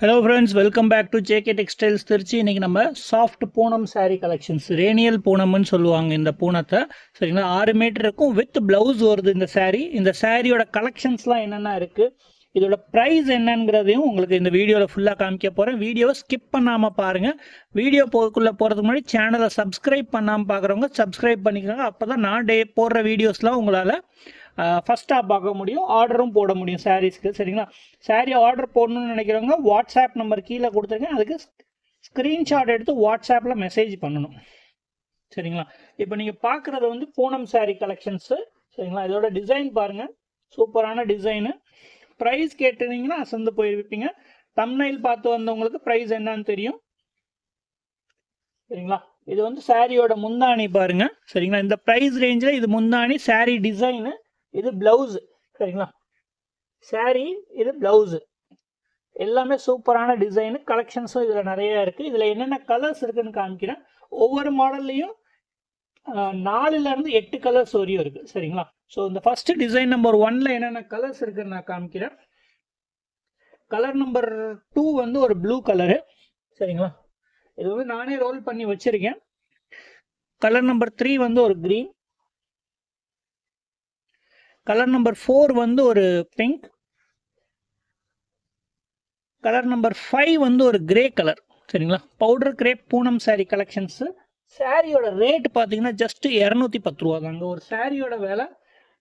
Hello friends, welcome back to JK Textiles Trichy. இன்னைக்கு நம்ம soft Poonam saree collections ரேனியல் பூனம்னு சொல்லுவாங்க. இந்த பூனத்தை சரிங்களா 6 மீட்டர் இருக்கும் வித் பிளவுஸ் வருது இந்த saree. இந்த சாரியோட கலெக்ஷன்ஸ்லாம் என்னென்ன இருக்குது, இதோட ப்ரைஸ் என்னங்கிறதையும் உங்களுக்கு இந்த வீடியோவில் ஃபுல்லாக காமிக்க போகிறேன். வீடியோவை ஸ்கிப் பண்ணாமல் பாருங்கள். வீடியோ போகிறதுக்கு முன்னாடி சேனலை சப்ஸ்கிரைப் பண்ணாமல் பார்க்குறவங்க சப்ஸ்கிரைப் பண்ணிக்கோங்க. அப்போ தான் நான் போடுற வீடியோஸ்லாம் உங்களால் ஃபஸ்ட்டாக பார்க்க முடியும், ஆர்டரும் போட முடியும் சாரீஸ்க்கு. சரிங்களா, சாரீ ஆர்டர் போடணும்னு நினைக்கிறவங்க வாட்ஸ்அப் நம்பர் கீழே கொடுத்துருக்கேன், அதுக்கு ஸ்க்ரீன்ஷாட் எடுத்து வாட்ஸ்அப்பில் மெசேஜ் பண்ணணும். சரிங்களா, இப்போ நீங்கள் பார்க்குறது வந்து பூனம் சாரீ கலெக்ஷன்ஸு. சரிங்களா, இதோட டிசைன் பாருங்கள், சூப்பரான டிசைனு. ப்ரைஸ் கேட்டிருந்தீங்கன்னா அசந்து போயிருப்பீங்க. தம்ப்நெயில் பார்த்து வந்தவங்களுக்கு ப்ரைஸ் என்னன்னு தெரியும். சரிங்களா, இது வந்து சாரியோட முந்தானி பாருங்க. சரிங்களா, இந்த ப்ரைஸ் ரேஞ்சில் இது முந்தானி, சாரீ டிசைனு, இது பிளவுஸ். சரிங்களா, சாரீ இது பிளவுஸ், எல்லாமே சூப்பரான டிசைனு. கலெக்ஷன்ஸும் இதில் நிறைய இருக்குது. இதில் என்னென்ன கலர்ஸ் இருக்குன்னு காமிக்கிறேன். ஒவ்வொரு மாடல்லையும் 4 to 8 கலர்ஸ் வரையும் இருக்குது. சரிங்களா, ஸோ இந்த ஃபர்ஸ்ட் டிசைன் நம்பர் 1ல் என்னென்ன கலர்ஸ் இருக்குன்னு நான் காமிக்கிறேன். கலர் நம்பர் 2 வந்து ஒரு ப்ளூ கலரு. சரிங்களா, இது வந்து நானே ரோல் பண்ணி வச்சிருக்கேன். கலர் நம்பர் 3 வந்து ஒரு கிரீன். கலர் நம்பர் 4 வந்து ஒரு பிங்க். கலர் நம்பர் 5 வந்து ஒரு கிரே கலர். சரிங்களா, powder crepe Poonam sari collections. சாரியோட ரேட் பார்த்தீங்கன்னா ஜஸ்ட் 210 ரூபா தாங்க. ஒரு சாரியோட விலை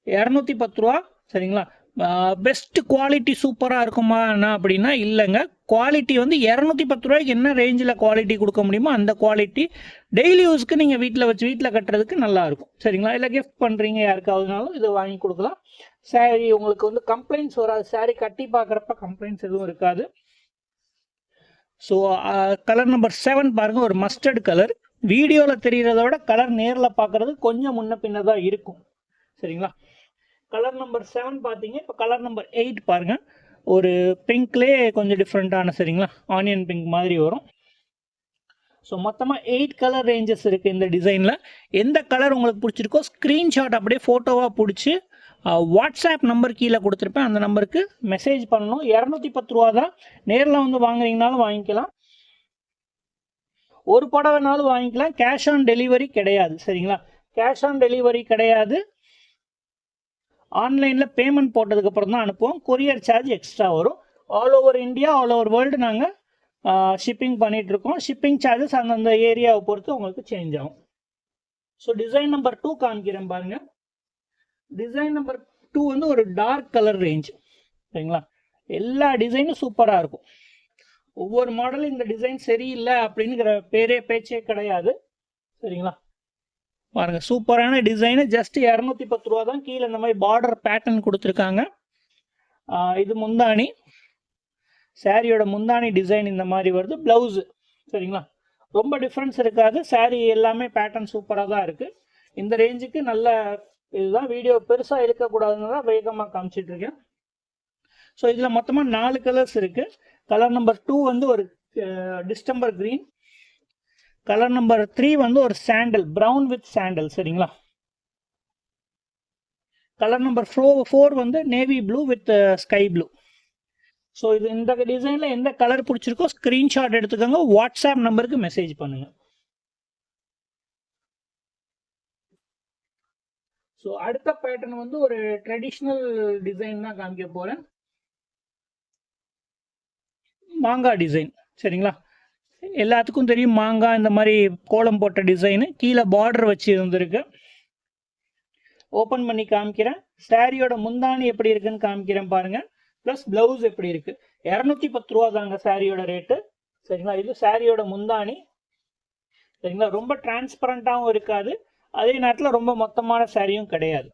210 ரூபா. சரிங்களா, பெஸ்ட் குவாலிட்டி சூப்பராக இருக்குமா அப்படின்னா இல்லைங்க. குவாலிட்டி வந்து 210 ரூபாய்க்கு என்ன ரேஞ்சில் குவாலிட்டி கொடுக்க முடியுமோ அந்த குவாலிட்டி டெய்லி யூஸ்க்கு நீங்கள் வீட்டில் கட்டுறதுக்கு நல்லாயிருக்கும். சரிங்களா, இல்லை கிஃப்ட் பண்ணுறீங்க யாருக்காவதுனாலும் இதை வாங்கி கொடுக்கலாம். சாரி உங்களுக்கு வந்து கம்ப்ளைண்ட்ஸ் வராது, சாரி கட்டி பார்க்குறப்ப கம்ப்ளைண்ட்ஸ் எதுவும் இருக்காது. ஸோ கலர் நம்பர் 7 பாருங்கள், ஒரு மஸ்டர்ட் கலர். வீடியோவில் தெரிகிறத விட கலர் நேரில் பார்க்குறது கொஞ்சம் முன்ன பின்ன தான் இருக்கும். சரிங்களா, கலர் நம்பர் 7 பார்த்தீங்க. இப்போ கலர் நம்பர் 8 பாருங்கள், ஒரு பிங்க்லேயே கொஞ்சம் டிஃப்ரெண்ட்டான, சரிங்களா, ஆனியன் பிங்க் மாதிரி வரும். ஸோ மொத்தமாக 8 கலர் ரேஞ்சஸ் இருக்குது இந்த டிசைனில். எந்த கலர் உங்களுக்கு பிடிச்சிருக்கோ ஸ்க்ரீன்ஷாட் அப்படியே ஃபோட்டோவாக பிடிச்சி வாட்ஸ்அப் நம்பர் கீழே கொடுத்துருப்பேன், அந்த நம்பருக்கு மெசேஜ் பண்ணணும். 210 ரூபா தான். நேரில் வந்து வாங்குறீங்கனாலும் வாங்கிக்கலாம், ஒரு புடவைனாலும் வாங்கிக்கலாம். கேஷ் ஆன் டெலிவரி கிடையாது. சரிங்களா, கேஷ் ஆன் டெலிவரி கிடையாது. ஆன்லைனில் பேமெண்ட் போட்டதுக்கப்புறம் தான் அனுப்புவோம். கொரியர் சார்ஜ் எக்ஸ்ட்ரா வரும். All over India, all over world நாங்கள் ஷிப்பிங் பண்ணிகிட்ருக்கோம். ஷிப்பிங் சார்ஜஸ் அந்தந்த ஏரியாவை பொறுத்து உங்களுக்கு சேஞ்ச் ஆகும். ஸோ டிசைன் நம்பர் 2 காமிக்கிறேன் பாருங்கள். டிசைன் நம்பர் 2 வந்து ஒரு டார்க் கலர் ரேஞ்ச். சரிங்களா, எல்லா டிசைனும் சூப்பராக இருக்கும். ஒவ்வொரு மாடலும் இந்த டிசைன் சரியில்லை அப்படிங்கிற பேச்சே கிடையாது. சரிங்களா, பாருங்க, சூப்பரான டிசைனு. ஜஸ்ட் 210 ரூபா தான். கீழே இந்த மாதிரி பார்டர் பேட்டர்ன் கொடுத்துருக்காங்க. இது முந்தானி, சாரியோட முந்தானி டிசைன் இந்த மாதிரி வருது. பிளவுஸு சரிங்களா, ரொம்ப டிஃப்ரென்ஸ் இருக்காது. சாரி எல்லாமே பேட்டர்ன் சூப்பராக தான் இருக்குது. இந்த ரேஞ்சுக்கு நல்ல இதுதான். வீடியோ பெருசாக இழுக்கக்கூடாதுன்னு தான் வேகமாக காமிச்சிட்டு இருக்கேன். ஸோ இதில் மொத்தமாக 4 கலர்ஸ் இருக்குது. கலர் நம்பர் 2 வந்து ஒரு டிஸ்டம்பர் கிரீன். கலர் நம்பர் 3 வந்து ஒரு சாண்டல், ப்ரௌன் வித் சாண்டல். சரிங்களா, கலர் நம்பர் 4 வந்து navy blue with sky blue. So இது இந்த டிசைனில் எந்த கலர் பிடிச்சிருக்கோ ஸ்க்ரீன்ஷாட் எடுத்துக்கோங்க, வாட்ஸ்அப் நம்பருக்கு மெசேஜ் பண்ணுங்க. ஸோ அடுத்த பேட்டர்ன் வந்து ஒரு ட்ரெடிஷ்னல் டிசைன் தான் காமிக்க போகிறேன். மாங்காய் டிசைன். சரிங்களா, எல்லாத்துக்கும் தெரியும் மாங்காய் இந்த மாதிரி கோலம் போட்ட டிசைனு. கீழே பார்டர் வச்சு இருந்திருக்கு. ஓப்பன் பண்ணி காமிக்கிறேன். சாரியோட முந்தானி எப்படி இருக்குன்னு காமிக்கிறேன் பாருங்கள். ப்ளஸ் ப்ளவுஸ் எப்படி இருக்குது. 210 ரூபா தாங்க சாரியோட ரேட்டு. சரிங்களா, இது சாரியோட முந்தானி. சரிங்களா, ரொம்ப டிரான்ஸ்பரண்ட்டாகவும் இருக்காது, அதே நேரத்தில் ரொம்ப மொத்தமான சாரியும் கிடையாது.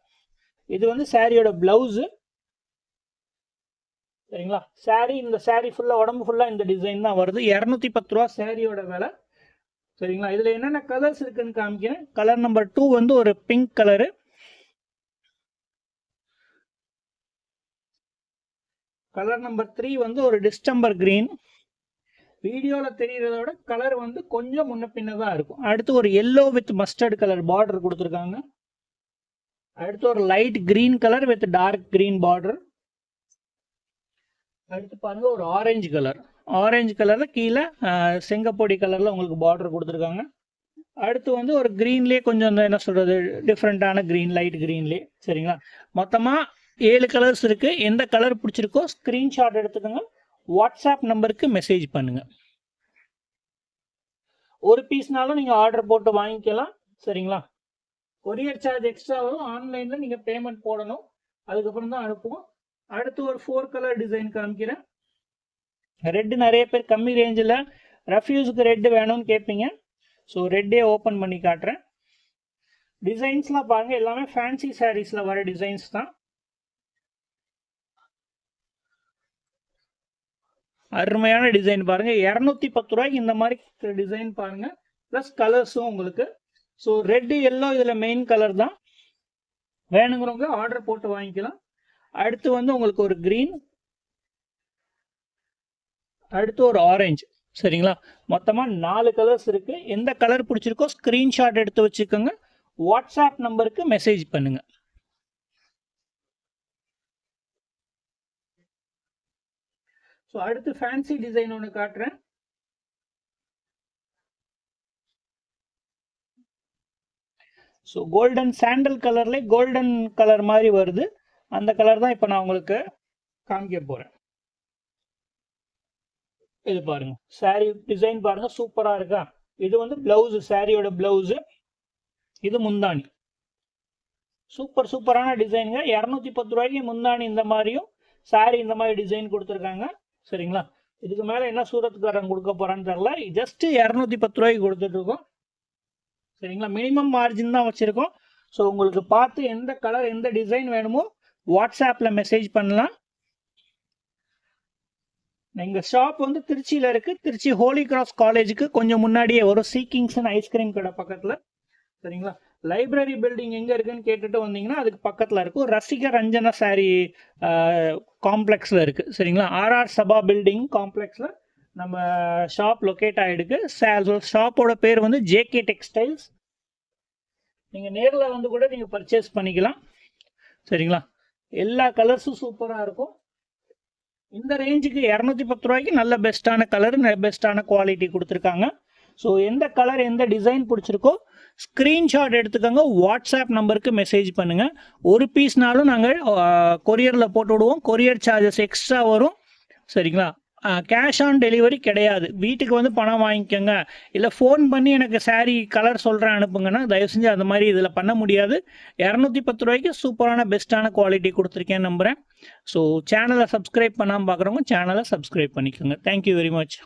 இது வந்து சாரியோட ப்ளவுஸு. சரிங்களா, சாரி இந்த சாரி ஃபுல்லாக உடம்பு ஃபுல்லாக இந்த டிசைன் தான் வருது. 210 ரூபா சாரியோட விலை. சரிங்களா, இதில் என்னென்ன கலர்ஸ் இருக்குன்னு காமிக்கிறேன். கலர் நம்பர் 2 வந்து ஒரு பிங்க் கலரு. கலர் நம்பர் 3 வந்து ஒரு டிஸ்டம்பர் கிரீன். வீடியோவில் தெரிகிறத விட கலர் வந்து கொஞ்சம் முன்ன பின்ன தான் இருக்கும். அடுத்து ஒரு yellow with mustard colour border கொடுத்துருக்காங்க. அடுத்து ஒரு light green colour with dark green border. அடுத்து பாருங்க ஒரு ஆரஞ்சு கலர். ஆரஞ்சு கலரில் கீழே செங்கப்பொடி கலரில் உங்களுக்கு பார்டர் கொடுத்துருக்காங்க. அடுத்து வந்து ஒரு க்ரீன்லேயே கொஞ்சம் அந்த என்ன சொல்கிறது டிஃப்ரெண்ட்டான க்ரீன், லைட் க்ரீன்லேயே. சரிங்களா, மொத்தமாக 7 கலர்ஸ் இருக்குது. எந்த கலர் பிடிச்சிருக்கோ ஸ்க்ரீன்ஷாட் எடுத்துக்கோங்க, வாட்ஸ்அப் நம்பருக்கு மெசேஜ் பண்ணுங்கள். ஒரு பீஸ்னாலும் நீங்கள் ஆர்டர் போட்டு வாங்கிக்கலாம். சரிங்களா, கொரியர் சார்ஜ் எக்ஸ்ட்ரா வரும். ஆன்லைனில் நீங்கள் பேமெண்ட் போடணும், அதுக்கப்புறம் தான் அனுப்புவோம். அடுத்து ஒரு 4 கலர் டிசைன் காமிக்கிறேன். ரெட்டு நிறைய பேர் கம்மி ரேஞ்சில் ரஃப்யூஸுக்கு ரெட்டு வேணும்னு கேட்பீங்க. ஸோ ரெட்டே ஓப்பன் பண்ணி காட்டுறேன். டிசைன்ஸ்லாம் பாருங்கள், எல்லாமே ஃபேன்சி சாரீஸில் வர டிசைன்ஸ் தான். அருமையான டிசைன் பாருங்கள், 210 ரூபாய்க்கு இந்த மாதிரி டிசைன் பாருங்கள். ப்ளஸ் கலர்ஸும் உங்களுக்கு. ஸோ ரெட்டு எல்லோ இதில் மெயின் கலர் தான். வேணுங்கிறவங்க ஆர்டர் போட்டு வாங்கிக்கலாம். அடுத்து வந்து உங்களுக்கு ஒரு க்ரீன், அடுத்து ஒரு ஆரஞ்சு. சரிங்களா, மொத்தமாக 4 கலர்ஸ் இருக்குது. எந்த கலர் பிடிச்சிருக்கோ ஸ்க்ரீன்ஷாட் எடுத்து வச்சுக்கோங்க, வாட்ஸ்அப் நம்பருக்கு மெசேஜ் பண்ணுங்க. ஸோ அடுத்து ஃபேன்சி டிசைன் ஒன்று காட்டுறேன். ஸோ கோல்டன் சாண்டல் கலர்ல கோல்டன் கலர் மாதிரி வருது. அந்த கலர் தான் இப்போ நான் உங்களுக்கு காமிக்க போகிறேன். இது பாருங்க, சாரி டிசைன் பாருங்க, சூப்பராக இருக்கா. இது வந்து பிளவுஸு, சாரியோட பிளவுஸு. இது முந்தானி. சூப்பரான டிசைனுங்க. 210 ரூபாய்க்கு முந்தானி இந்த மாதிரியும் சாரி இந்த மாதிரி டிசைன் கொடுத்துருக்காங்க. சரிங்களா, இதுக்கு மேலே என்ன சூரத்துக்காரன் கொடுக்க போறான்னு தெரியல. ஜஸ்ட் 210 ரூபாய்க்கு கொடுத்துட்டு இருக்கோம். சரிங்களா, மினிமம் மார்ஜின் தான் வச்சிருக்கோம். ஸோ உங்களுக்கு பார்த்து எந்த கலர் எந்த டிசைன் வேணுமோ வாட்ஸ்அப்பில் மெசேஜ் பண்ணலாம். எங்கள் ஷாப் வந்து திருச்சியில் இருக்குது. திருச்சி ஹோலி கிராஸ் காலேஜுக்கு கொஞ்சம் முன்னாடியே வரும், சீக்கிங்ஸ்னு ஐஸ்கிரீம் கடை பக்கத்தில். சரிங்களா, லைப்ரரி பில்டிங் எங்கே இருக்குன்னு கேட்டுட்டு வந்தீங்கன்னா அதுக்கு பக்கத்தில் இருக்கும். ரசிக ரஞ்சனா சாரி காம்ப்ளெக்ஸில் இருக்குது. சரிங்களா, ஆர்ஆர் சபா பில்டிங் காம்ப்ளெக்ஸில் நம்ம ஷாப் லொக்கேட் ஆகிடுக்கு. ஷாப்போட பேர் வந்து ஜேகே டெக்ஸ்டைல்ஸ். நீங்கள் நேரில் வந்து கூட நீங்கள் பர்ச்சேஸ் பண்ணிக்கலாம். சரிங்களா, எல்லா கலர்ஸும் சூப்பராக இருக்கும். இந்த ரேஞ்சுக்கு 210 ரூபாய்க்கு நல்ல பெஸ்ட்டான கலர், பெஸ்ட்டான குவாலிட்டி கொடுத்துருக்காங்க. ஸோ எந்த கலர் எந்த டிசைன் பிடிச்சிருக்கோ ஸ்க்ரீன்ஷாட் எடுத்துக்கோங்க, வாட்ஸ்அப் நம்பருக்கு மெசேஜ் பண்ணுங்கள். ஒரு பீஸ்னாலும் நாங்கள் கொரியரில் போட்டு விடுவோம். கொரியர் சார்ஜஸ் எக்ஸ்ட்ரா வரும். சரிங்களா, கேஷ் ஆன் டெலிவரி கிடையாது. வீட்டுக்கு வந்து பணம் வாங்கிக்கோங்க, இல்லை ஃபோன் பண்ணி எனக்கு சாரீ கலர் சொல்கிறேன் அனுப்புங்கன்னா தயவு செஞ்சு அந்த மாதிரி இதில் பண்ண முடியாது. 210 ரூபாய்க்கு சூப்பரான பெஸ்ட்டான குவாலிட்டி கொடுத்துருக்கேன் நம்புகிறேன். ஸோ சேனலை சப்ஸ்கிரைப் பண்ணாமல் பார்க்குறவங்க சேனலை சப்ஸ்கிரைப் பண்ணிக்கோங்க. Thank you very much.